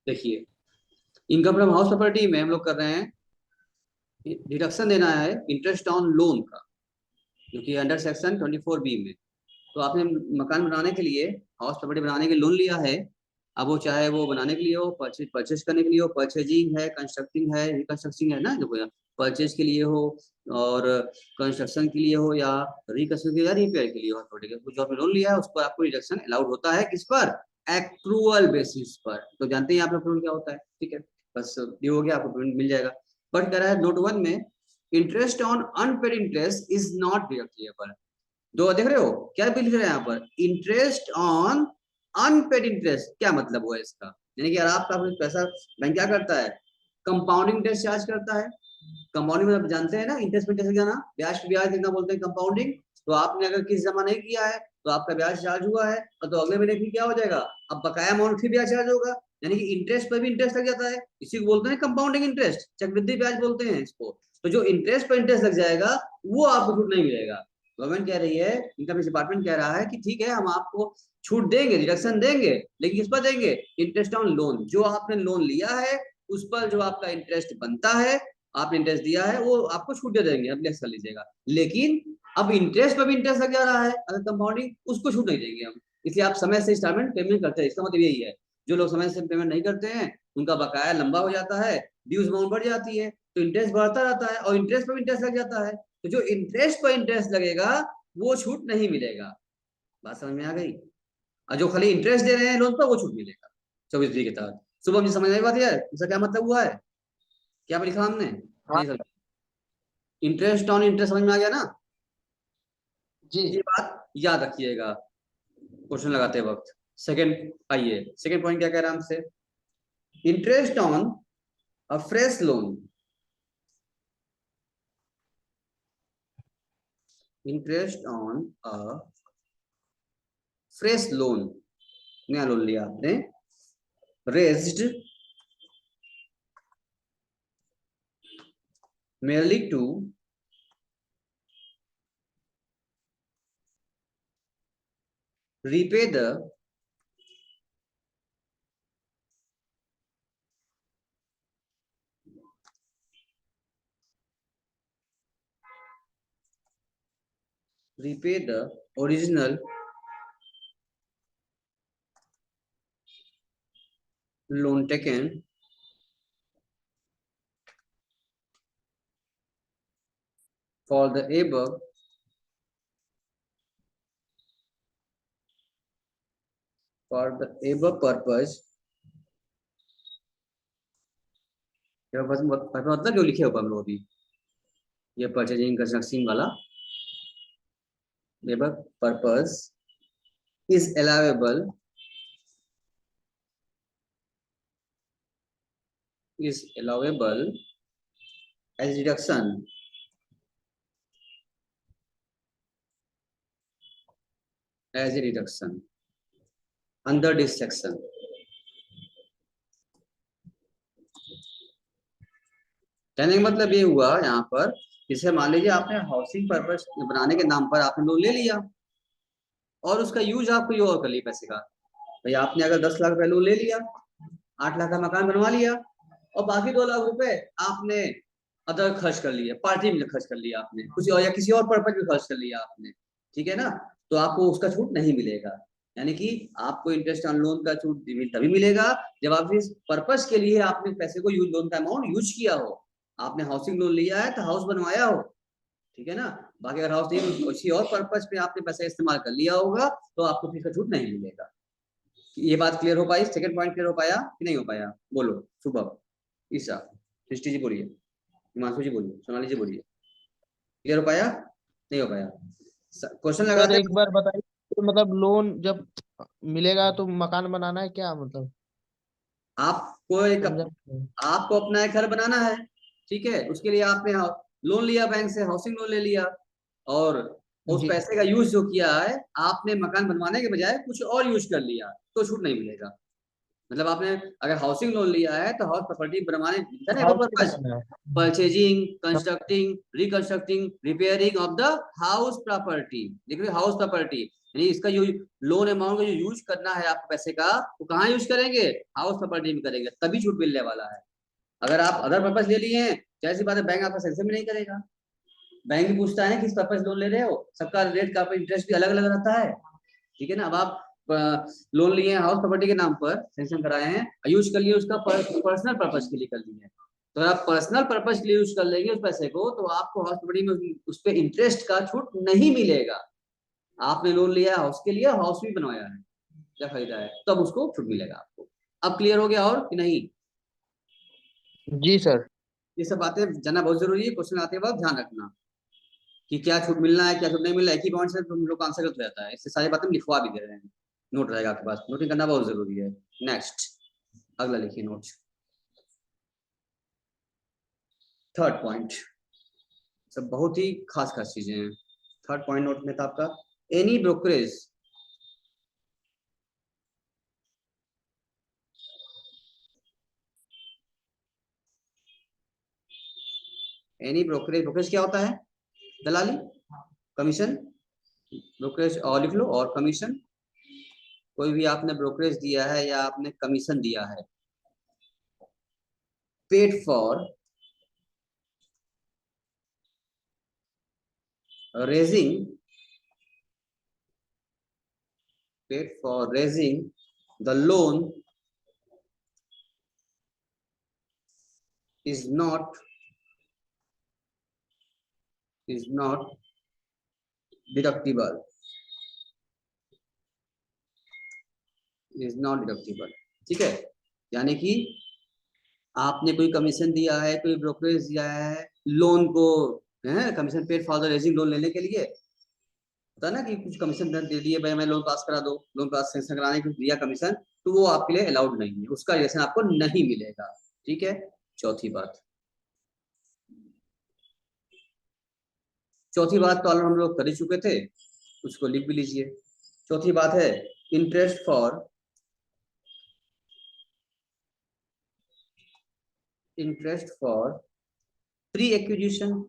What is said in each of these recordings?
देखिए, income from house property में हम लोग कर रहे हैं, डिडक्शन देना है इंटरेस्ट ऑन लोन का, जो कि अंडर सेक्शन 24B में। तो आपने मकान बनाने के लिए, हाउस प्रॉपर्टी बनाने के लिए लोन लिया है। अब वो चाहे वो बनाने के लिए हो, परचेज करने के लिए हो, परचेजिंग है, कंस्ट्रक्टिंग है, रिकंस्ट्रक्टिंग है ना, जो परचेज के लिए हो और कंस्ट्रक्शन के लिए हो या रिकंस्ट्रक्शन या रिपेयर के लिए हो, प्रॉपर्टी जो आपने लोन लिया है उस पर आपको रिडक्शन अलाउड होता है। किस पर? एक्रूअल बेसिस पर। तो जानते हैं आप लोग क्या होता है, ठीक है। बस ये हो गया, आपको पेमेंट मिल जाएगा। बट कह रहा है नोट 1 में, interest on unpaid interest is not deductible. दो देख रहे हो क्या लिख रहे हैं यहाँ पर, इंटरेस्ट ऑन अनपेड इंटरेस्ट। क्या मतलब हुआ इसका? यानी कि यार आपका पैसा बैंक क्या करता है, कंपाउंडिंग इंटरेस्ट चार्ज करता है। कंपाउंडिंग में आप जानते हैं ना, इंटरेस्ट में कैसे जाना, ब्याज पे ब्याज कितना बोलते हैं, कंपाउंडिंग। तो आपने अगर किस जमा नहीं किया है तो आपका ब्याज चार्ज हुआ है, तो अगले महीने फिर क्या हो जाएगा, अब बकाया अमाउंट फिर ब्याज चार्ज होगा। यानी कि इंटरेस्ट पर भी इंटरेस्ट लग जाता है, इसी को बोलते हैं कंपाउंडिंग इंटरेस्ट, चक्रवृद्धि ब्याज बोलते हैं इसको। तो जो इंटरेस्ट पर इंटरेस्ट लग जाएगा वो आपको छूट नहीं मिलेगा। गवर्नमेंट कह रही है, इनकम टैक्स डिपार्टमेंट कह रहा है कि ठीक है हम आपको छूट देंगे, रिडक्शन देंगे, लेकिन किस पर देंगे, इंटरेस्ट ऑन लोन। जो आपने लोन लिया है उस पर जो आपका इंटरेस्ट बनता है, आपने इंटरेस्ट दिया है, वो आपको छूट दे देंगे, अब लेस कर लीजिएगा। लेकिन अब इंटरेस्ट पर भी इंटरेस्ट लग जा रहा है अगर कंपाउंडिंग, उसको छूट नहीं देंगे हम। इसलिए आप समय से इंस्टॉलमेंट पेमेंट करते हैं, इसका मतलब यही है। जो लोग समय से पेमेंट नहीं करते हैं उनका बकाया लंबा हो जाता है, ड्यूज अमाउंट बढ़ जाती है, तो इंटरेस्ट बढ़ता रहता है और इंटरेस्ट पर भी इंटरेस्ट लग जाता है। तो जो इंटरेस्ट पर इंटरेस्ट लगेगा वो छूट नहीं मिलेगा। बात समझ में आ गई? और जो खाली इंटरेस्ट दे रहे हैं लोन पर वो छूट मिलेगा 24B के तहत। सुबह मुझे समझ आई बात यार, इसका क्या मतलब हुआ है, क्या लिखा हमने? हाँ नहीं समझ, इंटरेस्ट ऑन इंटरेस्ट समझ में आ गया ना? जी। ये बात याद रखिएगा क्वेश्चन लगाते वक्त। सेकंड, आइए सेकंड पॉइंट क्या कह रहा है हमसे, interest on a fresh loan. Interest on a fresh loan, नया लोन लिया आपने, raised merely to repay the original loan taken for the above purpose। मतलब जो लिखे ऊपर हम लोग अभी, ये परचेजिंग कंस्ट्रक्शन वाला, above purpose is allowable as deduction under this section। कहने का मतलब ये हुआ यहाँ पर, जैसे मान लीजिए आपने हाउसिंग पर्पस बनाने के नाम पर आपने लोन ले लिया और उसका यूज आप कोई और कर लिया पैसे का। भाई आपने अगर 10 लाख रुपए लोन ले लिया, 8 लाख का मकान बनवा लिया और बाकी 2 लाख रुपए आपने अदर खर्च कर लिए, पार्टी में खर्च कर लिया आपने, कुछ और या किसी और पर्पज में खर्च कर लिया आपने, ठीक है ना, तो आपको उसका छूट नहीं मिलेगा। यानी कि आपको इंटरेस्ट ऑन लोन का छूट तभी मिलेगा जब आप इस पर्पज के लिए आपने पैसे को यूज, लोन का अमाउंट यूज किया हो। आपने हाउसिंग लोन लिया है तो हाउस बनवाया हो, ठीक है ना। बाकी अगर हाउस नहीं, किसी और पर्पज पे आपने पैसा इस्तेमाल कर लिया होगा तो आपको फिर का छूट नहीं मिलेगा। ये बात क्लियर हो पाई? सेकंड पॉइंट क्लियर हो पाया कि नहीं हो पाया? बोलो सुबह, ईशा, सृष्टि जी बोलिए, हिमांशु जी बोलिए, सोनाली जी बोलिए, क्लियर हो पाया नहीं हो पाया? क्वेश्चन सर लगाते एक हैं। बार बताइए, तो मतलब लोन जब मिलेगा तो मकान बनाना है क्या मतलब? आपको एक, समझा नहीं। आपको अपना एक घर बनाना है, ठीक है, उसके लिए आपने लोन लिया बैंक से, हाउसिंग लोन ले लिया, और उस जी। पैसे का यूज जो किया है आपने मकान बनवाने के बजाय कुछ और यूज कर लिया, तो छूट नहीं मिलेगा। मतलब आपने अगर हाउसिंग लोन लिया है तो हाउस प्रॉपर्टी बनवाने हाउस की पर्पज, बनाना है। Purchasing, constructing, reconstructing, repairing of the house property. देख रहे हाउस प्रॉपर्टी, यानी इसका जो लोन अमाउंट का जो यूज करना है आपको पैसे का, वो कहाँ यूज करेंगे? हाउस प्रॉपर्टी में करेंगे, तभी छूट मिलने वाला है। अगर आप अदर पर्पज ले लिए हैं, जैसी बात है, बैंक आपका सैंक्शन भी नहीं करेगा। बैंक भी पूछता है किस पर्पज लोन ले रहे हो, सबका रेट का इंटरेस्ट भी अलग अलग रहता है, ठीक है ना। अब आप लोन लिए हैं हाउस प्रॉपर्टी के नाम पर, सेंक्शन कराए हैं, यूज कर लिए उसका पर्सनल पर्पज के लिए कर लिए हैं, तो आप पर्सनल पर्पज के लिए यूज कर लेंगे उस पैसे को, तो आपको हाउस प्रॉपर्टी में उस पर इंटरेस्ट का छूट नहीं मिलेगा। आपने लोन लिया है हाउस के लिए, हाउस भी बनवाया है या खरीदा है, तब तो उसको छूट मिलेगा आपको। अब क्लियर हो गया और कि नहीं? जी सर। ये सब बातें जानना बहुत जरूरी है, क्वेश्चन आते वक्त ध्यान रखना कि क्या छूट मिलना है, क्या छूट नहीं मिलना है, एक ही पॉइंट से तुम लोग आंसर हो जाता है। इससे सारी बातें हम लिखवा भी दे रहे हैं, नोट रहेगा आपके पास, नोटिंग करना बहुत जरूरी है। नेक्स्ट, अगला लिखिए नोट, थर्ड पॉइंट। सब बहुत ही खास खास चीजें हैं। थर्ड पॉइंट नोट में था आपका, any brokerage any brokerage, brokerage क्या होता है? दलाली, कमीशन, ब्रोकरेज और लिख लो, और कमीशन। कोई भी आपने ब्रोकरेज दिया है या आपने कमीशन दिया है, paid for raising, paid for raising the loan is not deductible, is not deductible, ठीक है। यानी कि आपने कोई कमीशन दिया है, कोई ब्रोकरेज दिया है लोन को, है commission paid for the raising, loan लेने के लिए होता है ना कि कुछ कमीशन दे दिए, भाई मैं लोन पास करा दो, लोन पास सेंक्शन कराने के दिया कमीशन, तो वो आपके लिए अलाउड नहीं है, उसका रिलेशन आपको नहीं मिलेगा, ठीक है। चौथी बात, चौथी बात तो हम लोग कर ही चुके थे, उसको लिख भी लीजिए। चौथी बात है interest for pre acquisition,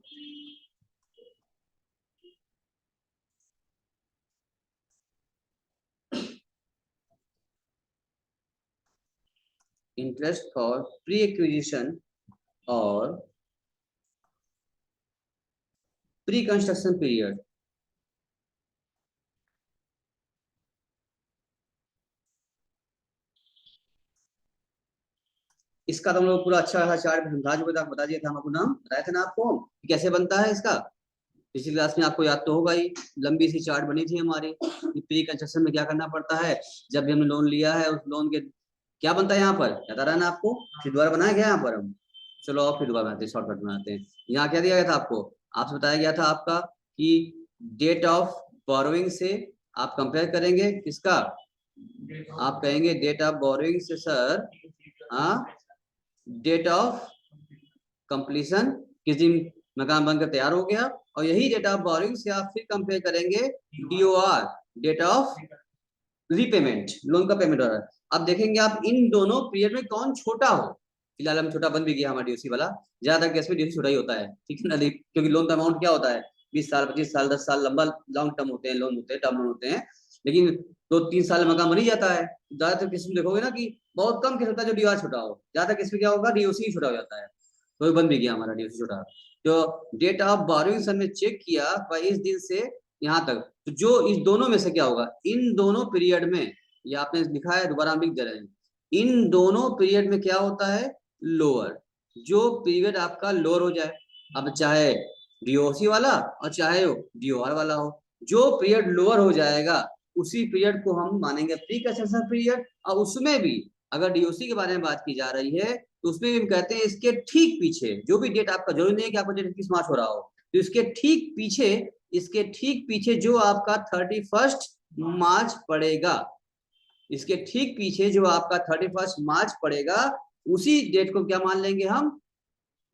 interest for pre acquisition और प्री कंस्ट्रक्शन पीरियड। इसका तो हम लोग पूरा अच्छा चार्ट समझा चुके थे, बता दिया था हम आपको, नाम बताया था ना आपको कैसे बनता है इसका, पिछली क्लास में आपको याद तो होगा ही, लंबी सी चार्ट बनी थी हमारी कि प्री कंस्ट्रक्शन में क्या करना पड़ता है, जब भी हमने लोन लिया है उस लोन के क्या बनता है यहाँ पर, याद आ रहा है ना आपको, फिर दोबारा बनाया गया यहाँ पर हम, चलो और फिर दोबारा बनाते हैं, शॉर्टकट बनाते हैं। यहाँ क्या दिया गया था आपको, आपसे बताया गया था आपका कि डेट ऑफ बोरोइंग से आप कंपेयर करेंगे किसका, आप कहेंगे डेट ऑफ बोरोइंग से सर, हाँ, डेट ऑफ कंप्लीशन, किस दिन मकान बनकर तैयार हो गया, और यही डेट ऑफ बोरोइंग से आप फिर कंपेयर करेंगे DOR, date of repayment, loan का पेमेंट हो रहा है। अब देखेंगे आप इन दोनों पीरियड में कौन छोटा हो, फिलहाल हम छोटा बन भी गया हमारा DOC वाला, ज्यादातर केस में DOC छोटा ही होता है, ठीक है ना, क्योंकि लोन का अमाउंट क्या होता है 20 साल 25 साल 10 साल लंबा लॉन्ग टर्म होते हैं, लोन होते हैं, टर्म लोन होते हैं, लेकिन 2-3 साल मकान बन ही जाता है। ज्यादातर केस में देखोगे ना कि बहुत कम केस होता है जो DOR छोटा हो, ज्यादातर केस में क्या होगा DOC ही छोटा हो जाता है, तो बन भी गया हमारा DOC छोटा। तो डेट ऑफ बोरोइंग हमने चेक किया भाई इस दिन से यहाँ तक, तो जो इस दोनों में से क्या होगा, इन दोनों पीरियड में, ये आपने लिखा है दोबारा हम लिख दे रहे हैं, इन दोनों पीरियड में क्या होता है लोअर, जो पीरियड आपका लोअर हो जाए, अब चाहे DOC वाला और चाहे DOR वाला हो, जो पीरियड लोअर हो जाएगा उसी पीरियड को हम मानेंगे प्री कंस्ट्रक्शन पीरियड, और उसमें भी अगर DOC के बारे में बात की जा रही है तो उसमें भी हम कहते हैं इसके ठीक पीछे जो भी डेट आपका, जरूरी नहीं है कि आपका डेट 31 मार्च हो रहा हो, तो इसके ठीक पीछे जो आपका 31 मार्च पड़ेगा, इसके ठीक पीछे जो आपका 31 मार्च पड़ेगा, उसी डेट को क्या मान लेंगे हम,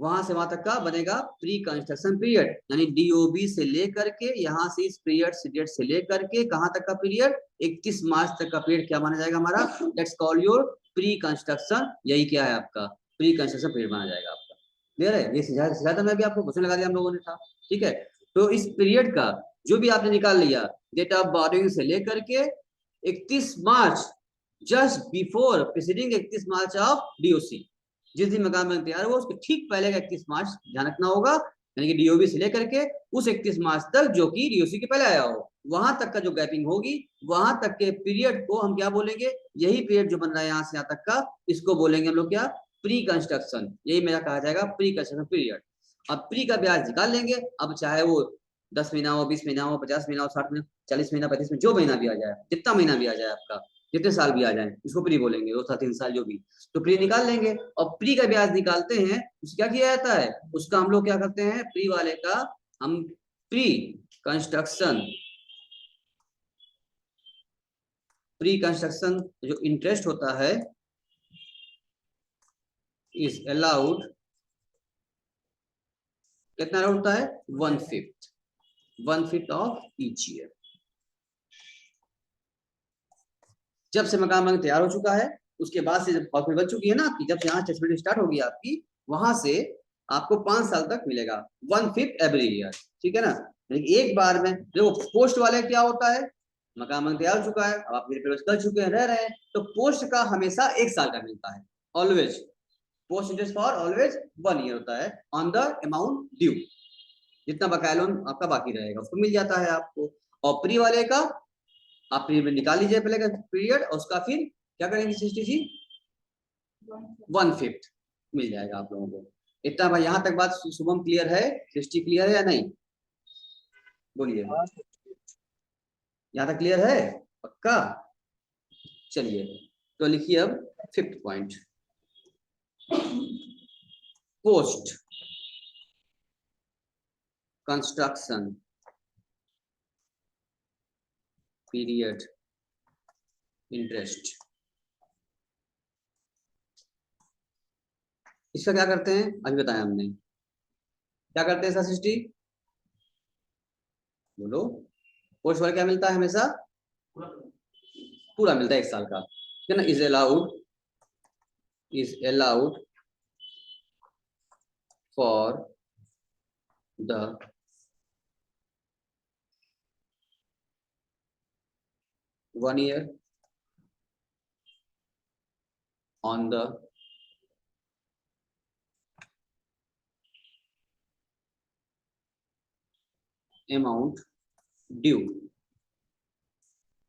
वहां से वहां तक का बनेगा प्री कंस्ट्रक्शन पीरियड, यानी DOB से लेकर के यहाँ से इस पीरियड से डेट से लेकर के कहां तक का पीरियड 31 मार्च तक का पीरियड क्या माना जाएगा हमारा, let's call your pre construction, यही क्या है आपका प्री कंस्ट्रक्शन पीरियड माना जाएगा आपका। क्लियर है? ये सिखाया था मैं भी आपको, क्वेश्चन लगा दिया हम लोगों ने था। ठीक है, तो इस पीरियड का जो भी आपने निकाल लिया डेट ऑफ बोरोइंग से लेकर के 31 March, just before preceding 31 March of DOC, जिस दिन मकान बन तैयार हुआ उसके ठीक पहले का 31 मार्च ध्यान रखना होगा, यानी कि डीओबी से लेकर के उस 31 मार्च तक जो कि डीओसी के पहले आया हो, वहां तक का जो गैपिंग होगी, वहां तक के पीरियड को हम क्या बोलेंगे, यही पीरियड जो बन रहा है यहाँ से यहाँ तक का, इसको बोलेंगे हम लोग क्या, प्री कंस्ट्रक्शन। यही मेरा कहा जाएगा प्री कंस्ट्रक्शन पीरियड। अब प्री का ब्याज निकाल लेंगे, अब चाहे वो 10 महीना हो, 20 महीना हो, 50 महीना हो, 60 महीना, 40 महीना, 35 महीना, जो महीना भी आ जाए, जितना महीना भी आ जाए आपका, जितने साल भी आ जाए, इसको प्री बोलेंगे, 2 साल 3 साल जो भी, तो प्री निकाल लेंगे। और प्री का ब्याज निकालते हैं, उसका क्या किया जाता है, उसका हम लोग क्या करते हैं, प्री वाले का हम प्री कंस्ट्रक्शन जो इंटरेस्ट होता है इज अलाउड, कितना होता है, 1/5 ऑफ ईच ईयर। जब से मकान बन तैयार हो चुका है, उसके बाद से जब हॉस्पिटल बन चुकी है ना आपकी, जब से यहाँ टेस्टमेंट स्टार्ट होगी आपकी, वहां से आपको 5 साल तक मिलेगा 1/5 एवरी ईयर। ठीक है ना, यानी एक बार में। देखो पोस्ट वाले क्या होता है, मकान बन तैयार हो चुका है, अब आप मेरे प्रवेश कर चुके हैं, रह रहे हैं, तो पोस्ट का हमेशा 1 साल का मिलता है, always post interest for always 1 year होता है ऑन द अमाउंट ड्यू, जितना बकाया लोन आपका बाकी रहेगा उसको मिल जाता है आपको। और प्री वाले का आप पीरियड निकाल लीजिए पहले का पीरियड, और उसका फिर क्या करेंगे सृष्टि जी, 1/5 मिल जाएगा आप लोगों को। इतना भाई, यहाँ तक बात शुभम क्लियर है, सृष्टि क्लियर है या नहीं, बोलिए। यहाँ तक क्लियर है पक्का? चलिए तो लिखिए अब 5th point, post construction period interest. इसका क्या करते हैं अभी बताया हमने, क्या करते हैं सर सृष्टि, बोलो। पोस्ट वाले क्या मिलता है हमेशा, पूरा मिलता है 1 साल का, ठीक है ना। Is allowed for the one year on the amount due,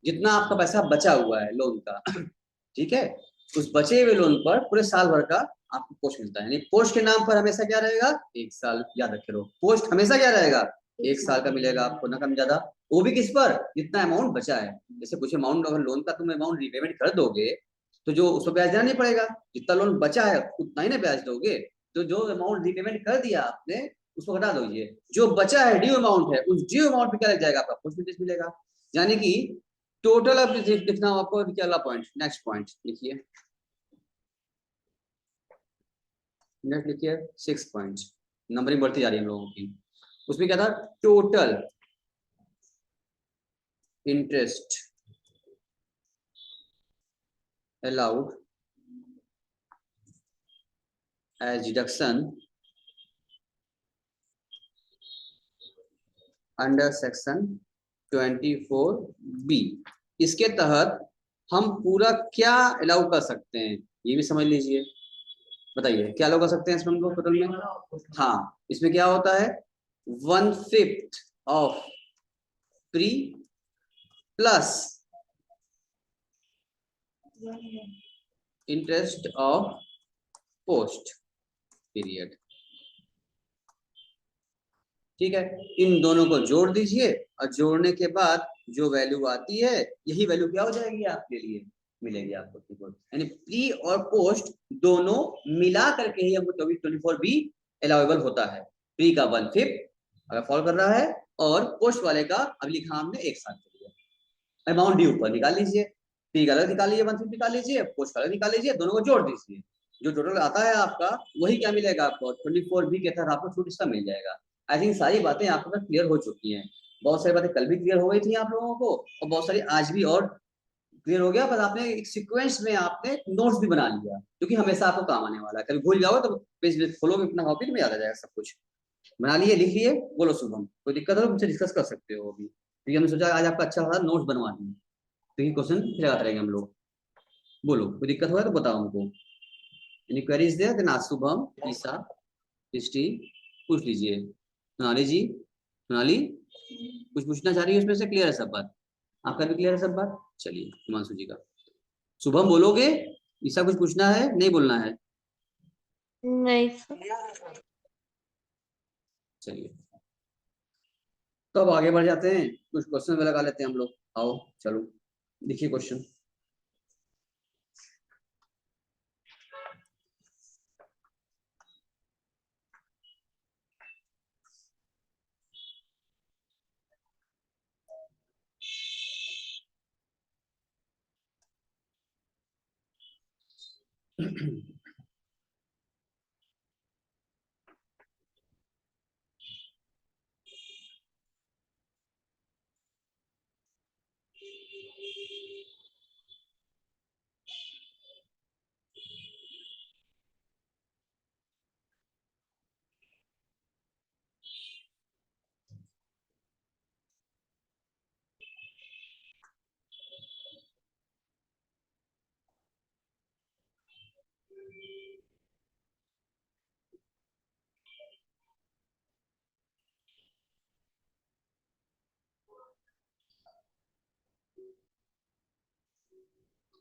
जितना आपका पैसा बचा हुआ है लोन का, ठीक है, उस बचे हुए लोन पर पूरे साल भर का आपको पोस्ट मिलता है। यानी पोस्ट के नाम पर हमेशा क्या रहेगा, 1 साल, याद रखे रहो, पोस्ट हमेशा क्या रहेगा, 1 साल का मिलेगा आपको, ना कम ज्यादा। वो भी किस पर, जितना अमाउंट बचा है। जैसे कुछ अमाउंट, अगर लोन का तुम अमाउंट रिपेमेंट कर दोगे तो जो उसको ब्याज देना नहीं पड़ेगा, जितना लोन बचा है उतना ही ना ब्याज दोगे। तो जो अमाउंट रिपेमेंट कर दिया आपने उसको हटा दीजिए, जो बचा है ड्यू अमाउंट है, उस ड्यू अमाउंट पे क्या लग जाएगा आपका, पोस्ट इंटरेस्ट मिलेगा। यानी कि टोटल अब लिखना आपको, क्या पॉइंट, नेक्स्ट पॉइंट लिखिए, नेक्स्ट लिखिए 6 पॉइंट, नंबरिंग बढ़ती जा रही है हम लोगों की। उसमें क्या था, total interest allowed as deduction under section 24B। इसके तहत हम पूरा क्या अलाउ कर सकते हैं, ये भी समझ लीजिए। बताइए क्या अलाउ कर सकते हैं इसमें हम लोग टोटल में। हाँ, इसमें क्या होता है, 1/5 of pre plus interest of post period. ठीक है, इन दोनों को जोड़ दीजिए, और जोड़ने के बाद जो वैल्यू आती है, यही वैल्यू क्या हो जाएगी आपके लिए, मिलेगी आपको। यानी प्री और पोस्ट दोनों मिला करके ही हमको 24B अलाउेबल होता है। प्री का 1/5 अगर फॉलो कर रहा है, और पोस्ट वाले का अब लिखा हमने 1 साल के लिए। अमाउंट ड्यू पर निकाल लीजिए, प्री का अलग निकाल लीजिए, 1/5 निकाल लीजिए, पोस्ट का अलग निकाल लीजिए, दोनों को जोड़ दीजिए, जो टोटल आता है आपका वही क्या मिलेगा आपको, 24B के तहत आपको छूट इसका मिल जाएगा। आई थिंक सारी बातें आपको क्लियर हो चुकी हैं, बहुत सारी बातें कल भी क्लियर हो गई थी आप लोगों को, और बहुत सारी आज भी और क्लियर हो गया? बस आपने एक सीक्वेंस में आपने नोट्स भी बना लिया, जो कि हमेशा आपको काम आने वाला है। कभी भूल जाओ तो पेज खोलोगे अपना कॉपी तो में याद आ जाएगा सब कुछ। बना लिए, लिख लिए, बोलो शुभम। कोई दिक्कत हो तो मुझसे डिस्कस कर सकते हो अभी, क्योंकि हमने सोचा आज आपका अच्छा खासा नोट्स बनवा देंगे, क्योंकि क्वेश्चन फिर लगाते रहेंगे हम लोग। बोलो, कोई दिक्कत हो तो बताओ हमको। Any queries there? देन आज शुभम, ईसा, दृष्टि, पूछ लीजिए। सोनाली जी, सोनाली कुछ पूछना चाह रही है उसमें से? क्लियर है सब बात? आपका भी क्लियर है सब बात? चलिए हिमांशु जी का। शुभम बोलोगे? ईसा कुछ पूछना है, नहीं बोलना है? नहीं सर। चलिए तो अब आगे बढ़ जाते हैं, कुछ क्वेश्चन लगा लेते हैं हम लोग। आओ चलो, देखिए क्वेश्चन।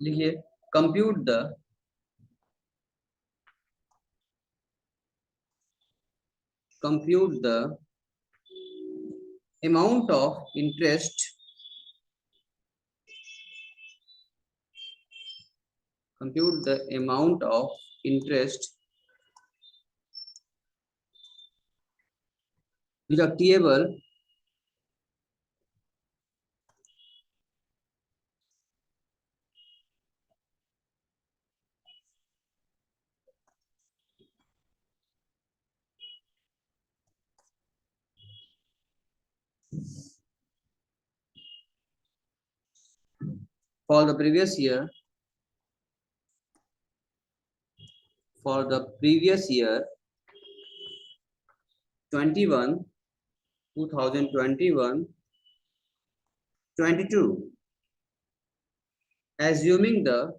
लिखिए, compute the amount of interest compute the amount of interest deductible for the previous year, for the previous year 21 2021 22, assuming the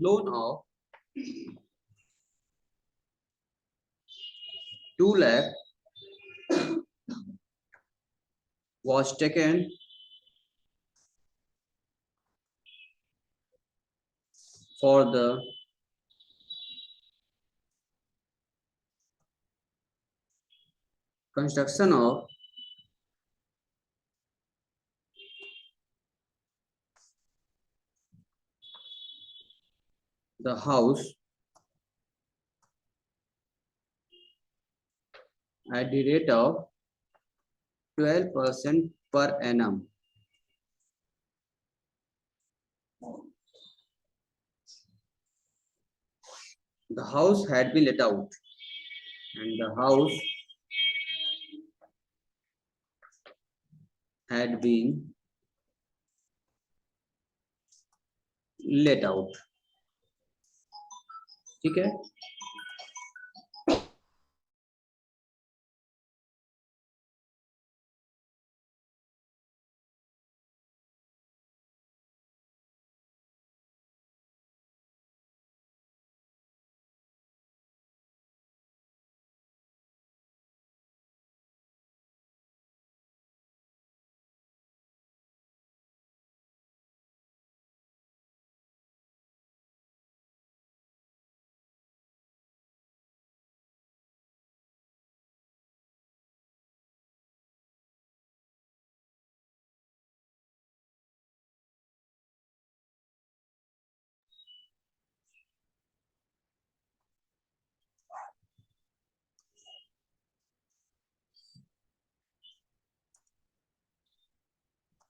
loan of 2 lakh was taken for the construction of the house at the rate of 12% per annum. The house had been let out, and the house had been let out. ठीक है?